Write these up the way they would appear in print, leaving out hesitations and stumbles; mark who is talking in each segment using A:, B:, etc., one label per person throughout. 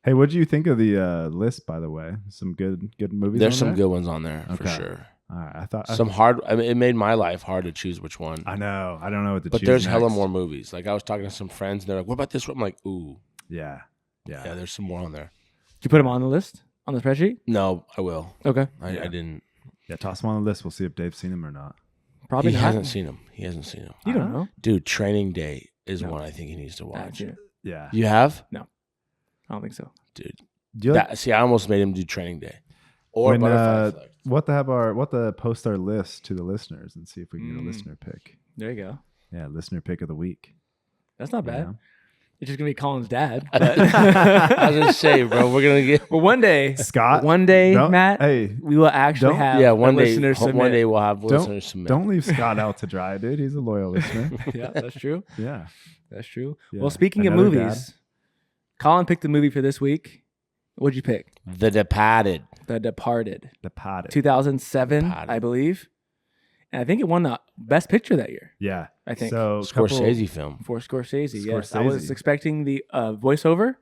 A: Hey, what do you think of the list? By the way, some good movies.
B: There's
A: on
B: some
A: there?
B: good ones on there for
A: Okay.
B: sure.
A: All right, I thought
B: Some hard. I mean, it made my life hard to choose which one.
A: I know. I don't know what to
B: But
A: choose.
B: there's hella
A: next.
B: more movies. Like I was talking to some friends, and they're like, "What about this one?" I'm like, "Ooh,
A: Yeah.
B: yeah, there's some more on there."
C: Did you put them on the list on the spreadsheet?
B: No, I will.
C: Okay,
B: I
A: Yeah.
B: didn't.
A: Yeah, toss them on the list. We'll see if Dave's seen them or not.
C: probably
B: He
C: not.
B: hasn't seen them. He hasn't seen them.
C: You don't know.
B: Dude, Training Day is
C: No.
B: one I think he needs to watch.
C: Yeah,
A: Yeah.
B: You have,
C: I don't think so.
B: dude.
A: Do you like
B: See, I almost made him do Training Day or
A: when
B: Butterfly Effect.
A: what the post our list to the listeners and see if we can get a listener pick.
C: There you go.
A: Yeah, listener pick of the week.
C: That's not
A: you
C: bad.
A: know?
C: It's just gonna be Colin's dad.
B: I was gonna say, bro, we're gonna get.
C: Well, one day,
A: Scott,
C: one day,
A: don't-
C: Matt,
A: Hey,
C: we will actually
A: don't-
C: have
B: Yeah,
C: a
B: one day.
C: listener submit.
B: One day we'll have listeners submit.
A: don't leave Scott out to dry, dude. He's a loyal listener.
C: Yeah, that's true.
A: Yeah.
C: That's true.
A: Yeah.
C: Well, speaking of
A: Another
C: movies, Colin picked the movie for this week. What'd you pick?
B: The Departed.
C: The Departed,
A: The Potted.
C: 2007,
B: Departed.
C: I believe, and I think it won the Best Picture that year.
A: Yeah.
C: I think.
A: So
B: Scorsese film.
C: For Scorsese. Yes, I was
A: Scorsese.
C: expecting the voiceover,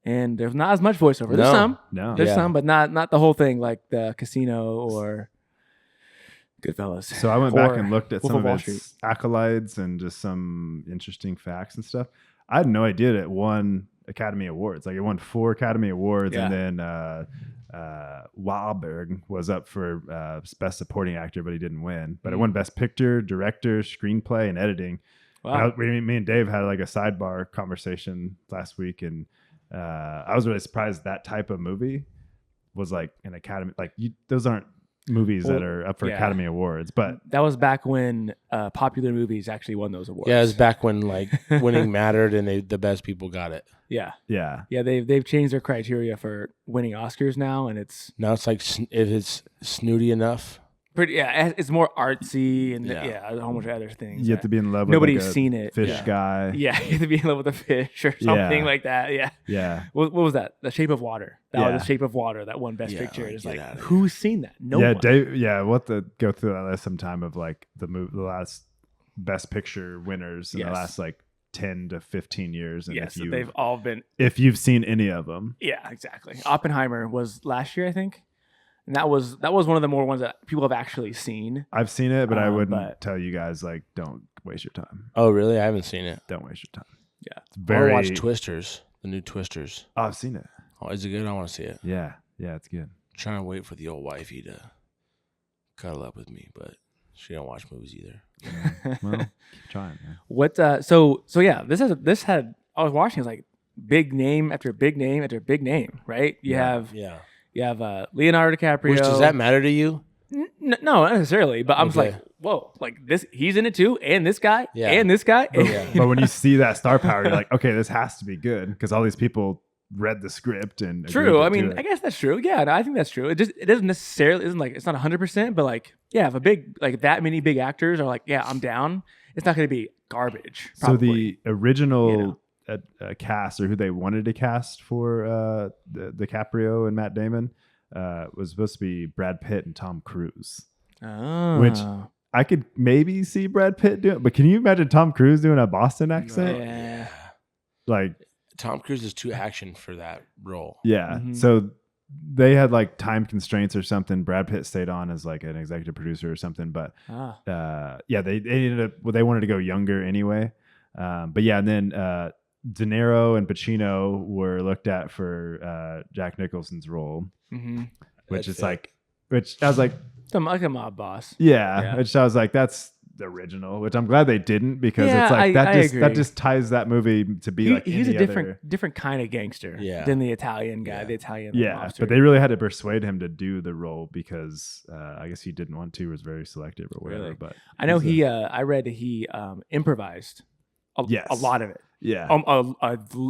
C: and there's not as much voiceover. There's
B: No.
C: some.
A: No.
C: There's
B: Yeah.
C: some, but not the whole thing, like the Casino or Goodfellas.
A: So I went back
C: Or
A: and looked at
C: Wolf
A: some
C: of
A: of
C: Wall
A: its accolades and just some interesting facts and stuff. I had no idea it won Academy Awards. Like it won 4 Academy Awards,
C: Yeah.
A: and then Wahlberg was up for Best Supporting Actor, but he didn't win. But it won Best Picture, Director, Screenplay, and Editing.
C: Wow.
A: Me and Dave had like a sidebar conversation last week, and I was really surprised that type of movie was like an Academy. Like those aren't movies that
C: Well,
A: are up for
C: yeah.
A: Academy Awards, but
C: That was back when popular movies actually won those awards.
B: Yeah, it was back when like winning mattered and the best people got it.
C: Yeah.
A: yeah,
C: Yeah, they've changed their criteria for winning Oscars now, and it's
B: Now it's like if it's snooty enough.
C: pretty. Yeah, it's more artsy and
B: Yeah.
C: yeah, a whole bunch of other things.
A: you have to be in love with
C: Nobody's
A: like a
C: seen it.
A: fish
B: Yeah.
A: guy.
C: Yeah, you have to be in love with a fish or
A: Yeah.
C: something like that. Yeah.
A: Yeah.
C: What was that? The Shape of Water. That
A: Yeah.
C: was The Shape of Water that won Best
B: Yeah,
C: Picture.
B: like,
C: It's
B: get
C: like,
B: outta here.
C: who's seen that? No
A: Yeah,
C: one.
A: Dave. Yeah, we'll have to go through that list sometime of like the last Best Picture winners in the
C: Yes.
A: last like 10 to 15 years. And
C: Yes,
A: if,
C: they've all been.
A: if you've seen any of them,
C: Yeah, exactly. Oppenheimer was last year, I think, and that was one of the more ones that people have actually seen.
A: I've seen it, but I wouldn't
C: but-
A: tell you guys like don't waste your time.
B: Oh, really? I haven't seen it.
A: Don't waste your time.
C: Yeah.
A: It's
B: I
A: very.
B: want to watch Twisters, the new Twisters.
A: Oh, I've seen it.
B: Oh, is it good? I want to see it.
A: Yeah, yeah, it's good.
B: Trying to wait for the old wifey to cuddle up with me, but she don't watch movies either.
A: Well, keep trying, man.
C: What? So yeah, this had. I was watching. It's like big name after big name after big name, right? You
A: Yeah.
B: Yeah.
C: have Leonardo DiCaprio.
B: Which does that matter to you?
C: No, not necessarily, but I'm just
B: Okay.
C: like, whoa, like this, he's in it too, and this guy,
B: Yeah.
C: and this guy.
A: But when you see that star power, you're like, okay, this has to be good because all these people read the script and agreed
C: True.
A: to
C: I
A: do
C: mean,
A: it.
C: I guess that's true. Yeah, no, I think that's true. It doesn't necessarily isn't like it's not 100%, but like yeah, if a big like that many big actors are like yeah, I'm down. It's not going to be garbage.
A: So
C: Probably.
A: the original
C: You know.
A: cast or who they wanted to cast for DiCaprio and Matt Damon was supposed to be Brad Pitt and Tom Cruise. which- I could maybe see Brad Pitt do it, but can you imagine Tom Cruise doing a Boston accent?
C: Yeah.
A: Like,
B: Tom Cruise is too action for that role.
A: yeah.
C: Mhm.
A: So they had like time constraints or something. Brad Pitt stayed on as like an executive producer or something, but yeah, they ended up. Well, they wanted to go younger anyway. But yeah, and then De Niro and Pacino were looked at for Jack Nicholson's role,
C: Mm-hmm.
A: which
B: That's
A: is
B: fair.
A: like, which I was like,
C: Like a mob boss.
A: yeah,
C: Yeah.
A: which I was like, that's the original. Which I'm glad they didn't because
C: Yeah,
A: it's like
C: I
A: that
C: agree.
A: just ties that movie to be like
C: He's
A: any
C: a different
A: other.
C: different kind of gangster
B: Yeah.
C: than the Italian guy,
B: Yeah.
C: the Italian
A: Yeah,
C: mobster.
A: but they really had to persuade him to do the role because I guess he didn't want to, was very selective or whatever.
C: Really?
A: But
C: I know
A: he's a-
C: I read that he improvised a
A: Yes.
C: lot of it.
A: yeah,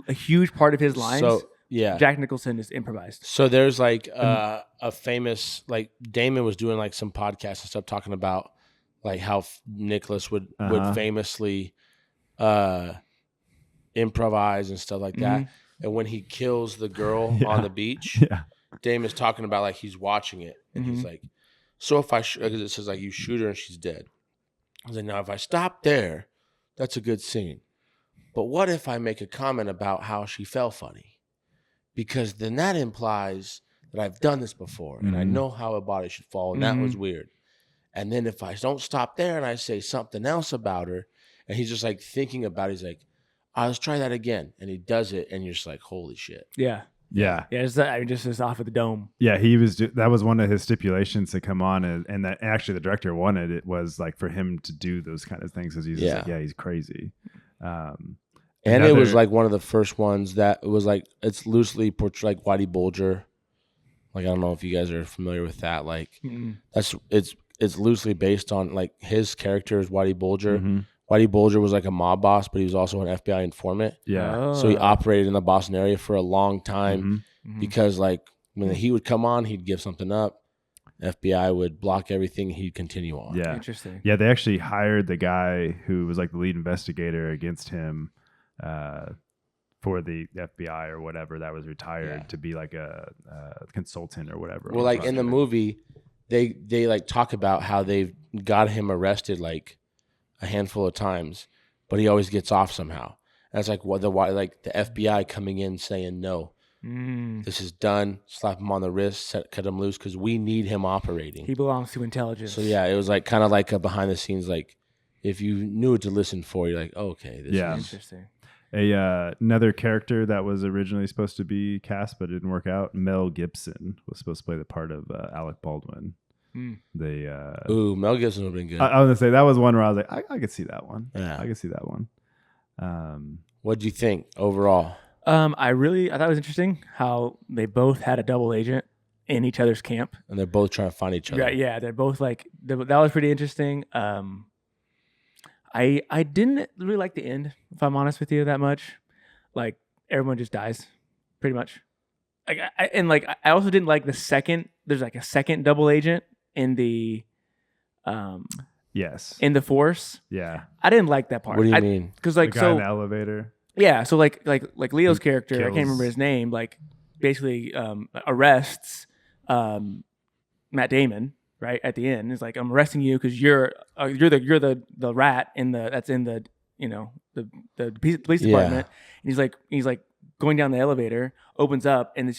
C: A huge part of his lines.
B: So yeah.
C: Jack Nicholson is improvised.
B: So there's like a famous like Damon was doing like some podcasts and stuff talking about like how Nicholas would
A: Uh-huh.
B: famously improvise and stuff like that. And when he kills the girl
A: Yeah.
B: on the beach,
A: yeah,
B: Damon's talking about like he's watching it and he's like, so if I because it says like you shoot her and she's dead. He's like, now if I stop there, that's a good scene. But what if I make a comment about how she fell funny? because then that implies that I've done this before and I know how a body should fall, and that was weird. And then if I don't stop there and I say something else about her, and he's just like thinking about it, he's like, let's try that again. And he does it, and you're just like, holy shit.
C: Yeah.
A: Yeah.
C: Yeah. Just off of the dome.
A: Yeah. That was one of his stipulations to come on. And that actually the director wanted it was like for him to do those kind of things. Cause he's just like, he's crazy.
B: And it was like one of the first ones that was like, it's loosely portrayed like Whitey Bulger. Like, I don't know if you guys are familiar with that. Like it's loosely based on like his character is Whitey Bulger. Whitey Bulger was like a mob boss, but he was also an FBI informant.
A: Yeah.
B: So he operated in the Boston area for a long time because like when he would come on, he'd give something up. FBI would block everything. He'd continue on.
A: Yeah.
C: Interesting.
A: Yeah. They actually hired the guy who was like the lead investigator against him for the FBI or whatever that was retired to be like a consultant or whatever.
B: Well, like in the movie, they like talk about how they've got him arrested like a handful of times, but he always gets off somehow. And it's like the FBI coming in saying no, this is done. Slap him on the wrist, cut him loose because we need him operating.
C: He belongs to intelligence.
B: So yeah, it was like kind of like a behind the scenes. Like if you knew what to listen for, you're like, oh, okay, this is
C: interesting.
A: Another character that was originally supposed to be cast but didn't work out. Mel Gibson was supposed to play the part of Alec Baldwin.
B: Mel Gibson would have been good.
A: I was gonna say that was one where I was like, I could see that one.
B: Yeah,
A: I could see that one.
B: What do you think overall?
C: I thought it was interesting how they both had a double agent in each other's camp,
B: and they're both trying to find each other.
C: Yeah, they're both like that was pretty interesting. I didn't really like the end, if I'm honest with you, that much. Like everyone just dies, pretty much. Like I also didn't like the second. There's like a second double agent in the in the Force.
A: Yeah,
C: I didn't like that part.
B: What do you mean?
C: Because like
A: the guy in the elevator.
C: Yeah, so like Leo's character, I can't remember his name. Like basically arrests Matt Damon right at the end. It's like, I'm arresting you because you're the rat in the police department. And he's like going down the elevator, opens up, and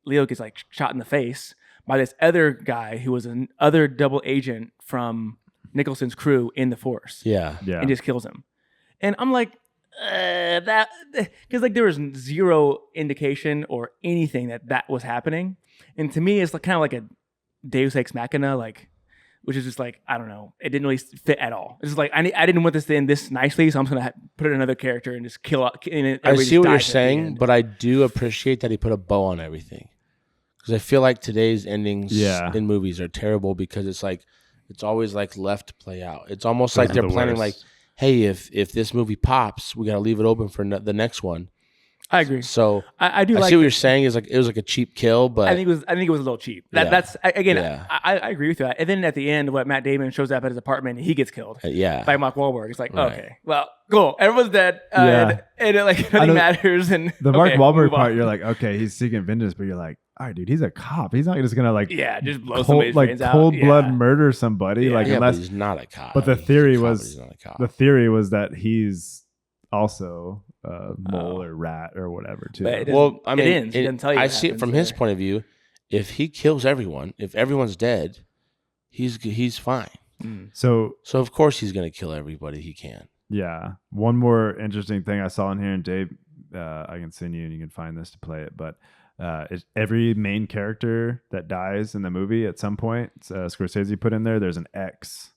C: Leo gets like shot in the face by this other guy who was another double agent from Nicholson's crew in the Force.
A: Yeah.
C: And just kills him. And I'm like, that, because like there was zero indication or anything that was happening. And to me, it's like kind of like a Deus Ex Machina, like, which is just like, I don't know, it didn't really fit at all. It's just like, I didn't want this to end this nicely, so I'm just gonna put in another character and just kill.
B: I see what you're saying, but I do appreciate that he put a bow on everything, because I feel like today's endings in movies are terrible because it's like it's always like left to play out. It's almost like they're planning like, hey, if this movie pops, we got to leave it open for the next one.
C: I agree.
B: So
C: I do.
B: I see what you're saying. Is like it was like a cheap kill, but
C: I think it was a little cheap. That's again. Yeah. I agree with that. And then at the end, what Matt Damon shows up at his apartment, and he gets killed. By Mark Wahlberg. It's like, okay, well, cool. Everyone's dead. And it, like nothing matters. And
A: the Mark Wahlberg part, you're like, okay, he's seeking vengeance, but you're like, all right, dude, he's a cop. He's not just gonna like
C: just blow somebody's brains out.
A: Cold blood murder somebody. Like unless
B: but he's not a cop.
A: But the theory was that he's also mole or rat or whatever too.
B: Well, I mean,
C: it ends. He doesn't tell you.
B: I see it from his point of view. If he kills everyone, if everyone's dead, he's fine.
A: So
B: of course he's gonna kill everybody he can.
A: Yeah. One more interesting thing I saw in here, and Dave, I can send you and you can find this to play it, but every main character that dies in the movie at some point, Scorsese put in there's an X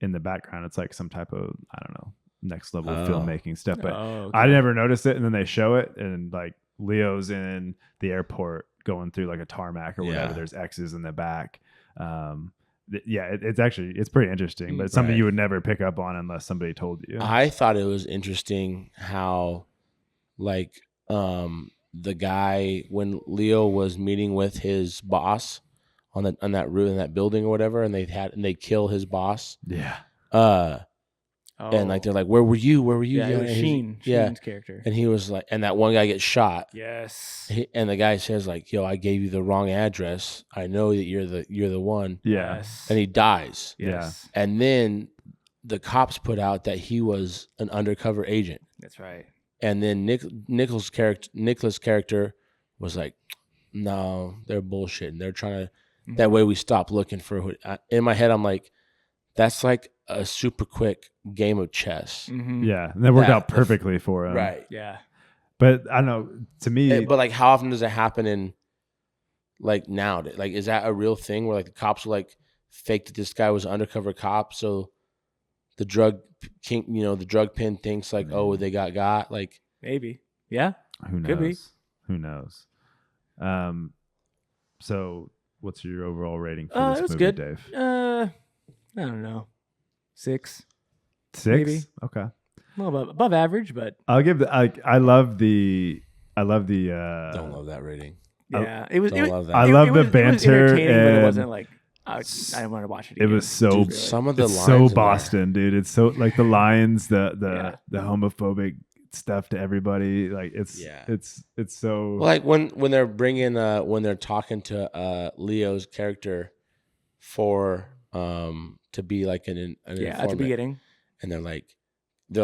A: in the background. It's like some type of, I don't know, next level filmmaking stuff, but I never noticed it. And then they show it, and like Leo's in the airport going through like a tarmac or whatever. There's X's in the back. It's pretty interesting, but it's something you would never pick up on unless somebody told you.
B: I thought it was interesting how like the guy, when Leo was meeting with his boss on that room in that building or whatever, and they kill his boss. And like they're like, where were you?
C: Yeah, it was Sheen's character.
B: And he was like, and that one guy gets shot.
C: Yes.
B: And the guy says like, yo, I gave you the wrong address. I know that you're the one.
C: Yes.
B: And he dies.
C: Yes.
B: And then the cops put out that he was an undercover agent.
C: That's right.
B: And then Nicholas' character was like, no, they're bullshitting. They're trying to. That way we stop looking for. In my head, I'm like, that's like a super quick game of chess.
C: Mm-hmm.
A: Yeah, and that worked out perfectly for him.
B: Right.
C: Yeah.
A: But I don't know. To me,
B: but like, how often does it happen in like nowadays? Like, is that a real thing where like the cops will like fake that this guy was an undercover cop, so the drug king, the drug pin thinks like, oh, they got like
C: maybe. Yeah.
A: Who knows?
C: Could be.
A: Who knows? So what's your overall rating for this
C: it was
A: movie,
C: good.
A: Dave?
C: I don't know. 6.
A: 6?
C: Maybe.
A: Okay.
C: Well, above average, but
A: I'll give I love the
B: don't love that rating.
C: Yeah, it was.
B: Don't love that.
A: I love the banter,
C: it was entertaining, but it
A: and
C: wasn't like I want to watch it again.
A: it was so
B: Dude, some of the
A: it's
B: lines
A: so
B: in
A: Boston, dude. It's so like the lines, the homophobic stuff to everybody. Like it's so
B: like when they're bringing when they're talking to Leo's character for to be like an informant,
C: at the beginning,
B: and they're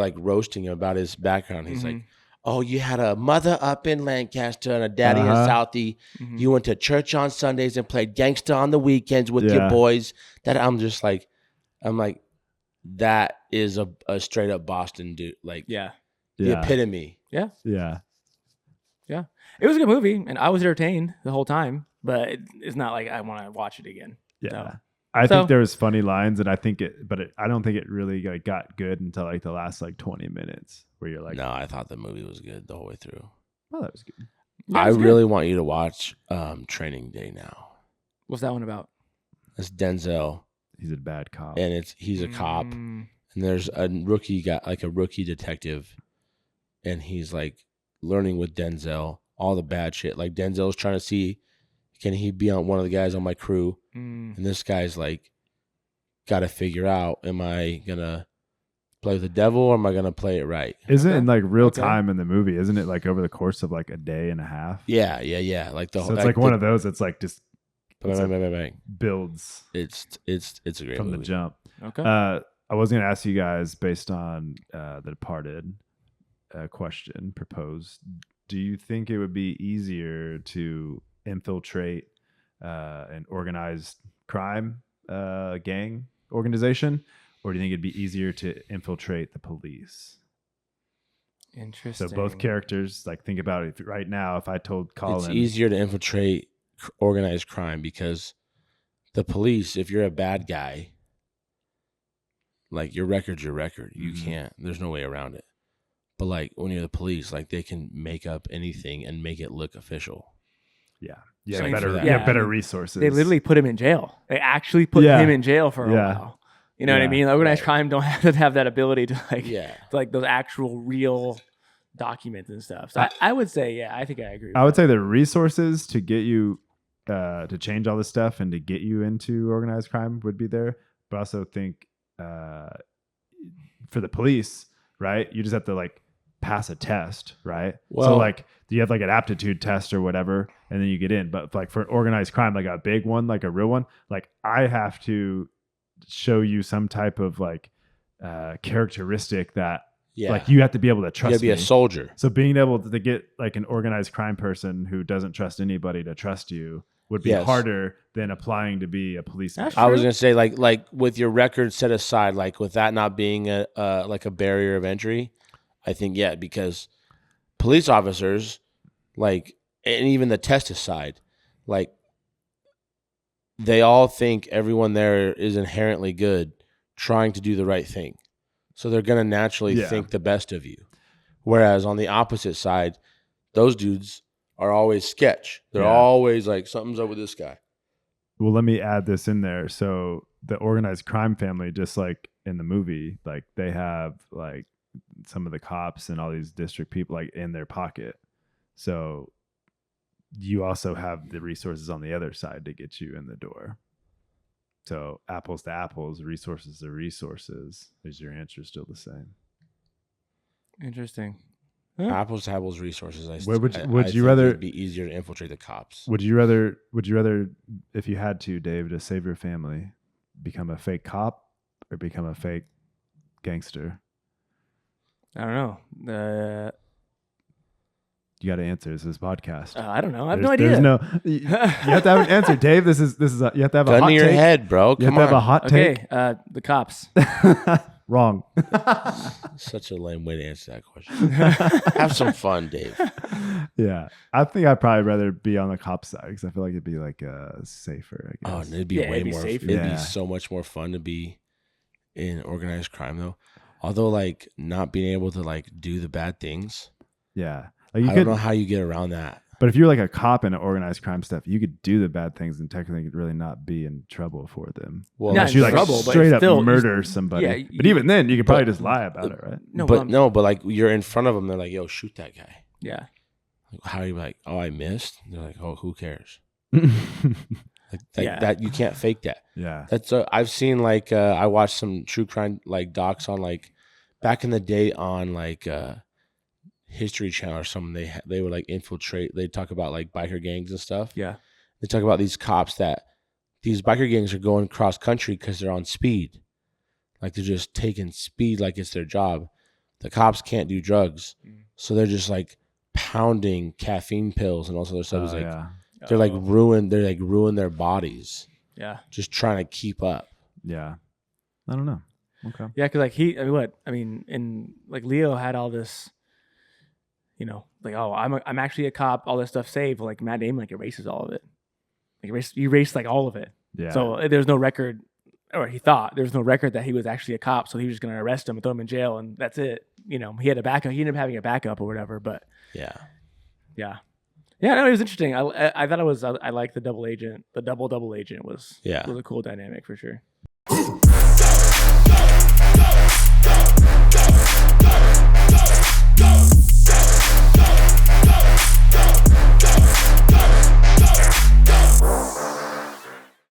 B: like roasting him about his background. He's like, oh, you had a mother up in Lancaster and a daddy in Southie. You went to church on Sundays and played gangster on the weekends with your boys. That I'm like, that is a straight up Boston dude. Like, the epitome.
C: Yeah.
B: Yeah.
C: It was a good movie, and I was entertained the whole time. But it's not like I want to watch it again.
A: Yeah.
C: So.
A: I think there was funny lines, and I don't think it really like got good until like the last like 20 minutes, where you're like,
B: no, I thought the movie was good the whole way through.
A: oh, that was good.
C: Yeah,
B: I really want you to watch Training Day now.
C: What's that one about?
B: It's Denzel.
A: He's a bad cop,
B: and he's a cop, and there's a rookie guy, like a rookie detective, and he's like learning with Denzel all the bad shit. Like Denzel's trying to see, can he be on one of the guys on my crew? And this guy's like, got to figure out, am I gonna play with the devil or am I gonna play it right?
A: Isn't it in like real time in the movie? Isn't it like over the course of like a day and a half?
B: Yeah. Like the
A: so it's like one of those. It's like just builds.
B: It's a great
A: from
B: movie.
A: the jump.
C: Okay.
A: I was gonna ask you guys based on The Departed question proposed. Do you think it would be easier to infiltrate an organized crime gang organization, or do you think it'd be easier to infiltrate the police?
C: Interesting.
A: So both characters, like, think about it right now. If I told Colin,
B: it's easier to infiltrate organized crime because the police, if you're a bad guy, like your record's your record. You can't. There's no way around it. But like when you're the police, like they can make up anything and make it look official.
A: Yeah.
C: So
A: better resources.
C: They literally put him in jail. They actually put him in jail for a while. You know what I mean? Organized crime don't have that ability to like those actual real documents and stuff. So I would say, I think I agree.
A: I would say the resources to get you to change all this stuff and to get you into organized crime would be there. But I also think for the police, right? You just have to like pass a test, right?
B: Well,
A: so like you have like an aptitude test or whatever, and then you get in. But like for an organized crime, like a big one, like a real one, like I have to show you some type of like characteristic that like you have to be able to trust.
B: You have to be a soldier.
A: So being able to get like an organized crime person who doesn't trust anybody to trust you would be harder than applying to be a policeman.
B: I was gonna say like with your record set aside, like with that not being a like a barrier of entry, I think because police officers, like, and even the test aside, like they all think everyone there is inherently good, trying to do the right thing. So they're gonna naturally think the best of you. Whereas on the opposite side, those dudes are always sketch. They're always like, something's up with this guy.
A: Well, let me add this in there. So the organized crime family, just like in the movie, like they have like some of the cops and all these district people like in their pocket. So you also have the resources on the other side to get you in the door. So apples to apples, resources to resources. Is your answer still the same?
C: Interesting.
B: Apples to apples resources.
A: Would you rather
B: it'd be easier to infiltrate the cops?
A: Would you rather, if you had to, Dave, to save your family, become a fake cop or become a fake gangster?
C: I don't know.
A: You got to answer. This is podcast.
C: I don't know. I have no idea.
A: There's no. You have to have an answer, Dave. This is. You have to have a
B: gun
A: hot
B: to your
A: take.
B: head, bro.
A: You have to have a hot take.
C: Okay, the cops.
A: Wrong.
B: Such a lame way to answer that question. Have some fun, Dave.
A: Yeah, I think I'd probably rather be on the cop side because I feel like it'd be like safer. I
B: Oh,
A: guess.
B: and it'd be way
C: it'd be
B: more.
C: safer.
B: It'd
A: Yeah.
B: be so much more fun to be in organized crime, though. Although, like, not being able to like do the bad things.
A: Yeah, like you
B: I
A: could.
B: don't know how you get around that.
A: But if you're like a cop in organized crime stuff, you could do the bad things and technically really not be in trouble for them.
B: Well,
C: Not
A: unless
C: in
A: you like
C: trouble, but
A: straight up
C: still-
A: murder somebody.
C: yeah,
A: but even then, you could probably
B: but-
A: just lie about it, right?
C: No,
B: but like you're in front of them. They're like, "Yo, shoot that guy."
C: Yeah.
B: Like, how are you like? Oh, I missed. They're like, "Oh, who cares?"
A: yeah.
C: Yeah.
B: That you can't fake that. That's I've seen like I watched some true crime like docs on like back in the day on like History Channel or something. They would like infiltrate. They talk about like biker gangs and stuff.
C: Yeah.
B: They talk about these cops that these biker gangs are going cross country because they're on speed. Like they're just taking speed like it's their job. The cops can't do drugs, so they're just like pounding caffeine pills and all this other stuff. It's like they're like ruin their bodies.
C: Yeah.
B: Just trying to keep up.
A: Yeah. I don't know. Okay.
C: Yeah, because like and like Leo had all this, you know, like, oh, I'm actually a cop, all this stuff saved. Like Matt Damon like erases all of it. Like erased like all of it.
A: Yeah.
C: So there's no record, or he thought there was no record that he was actually a cop. So he was just gonna arrest him and throw him in jail, and that's it. You know, he had a backup. He ended up having a backup or whatever. But
B: Yeah.
C: no, it was interesting. I thought it was. I liked the double agent. The double agent was
B: Yeah.
C: was a cool dynamic for sure.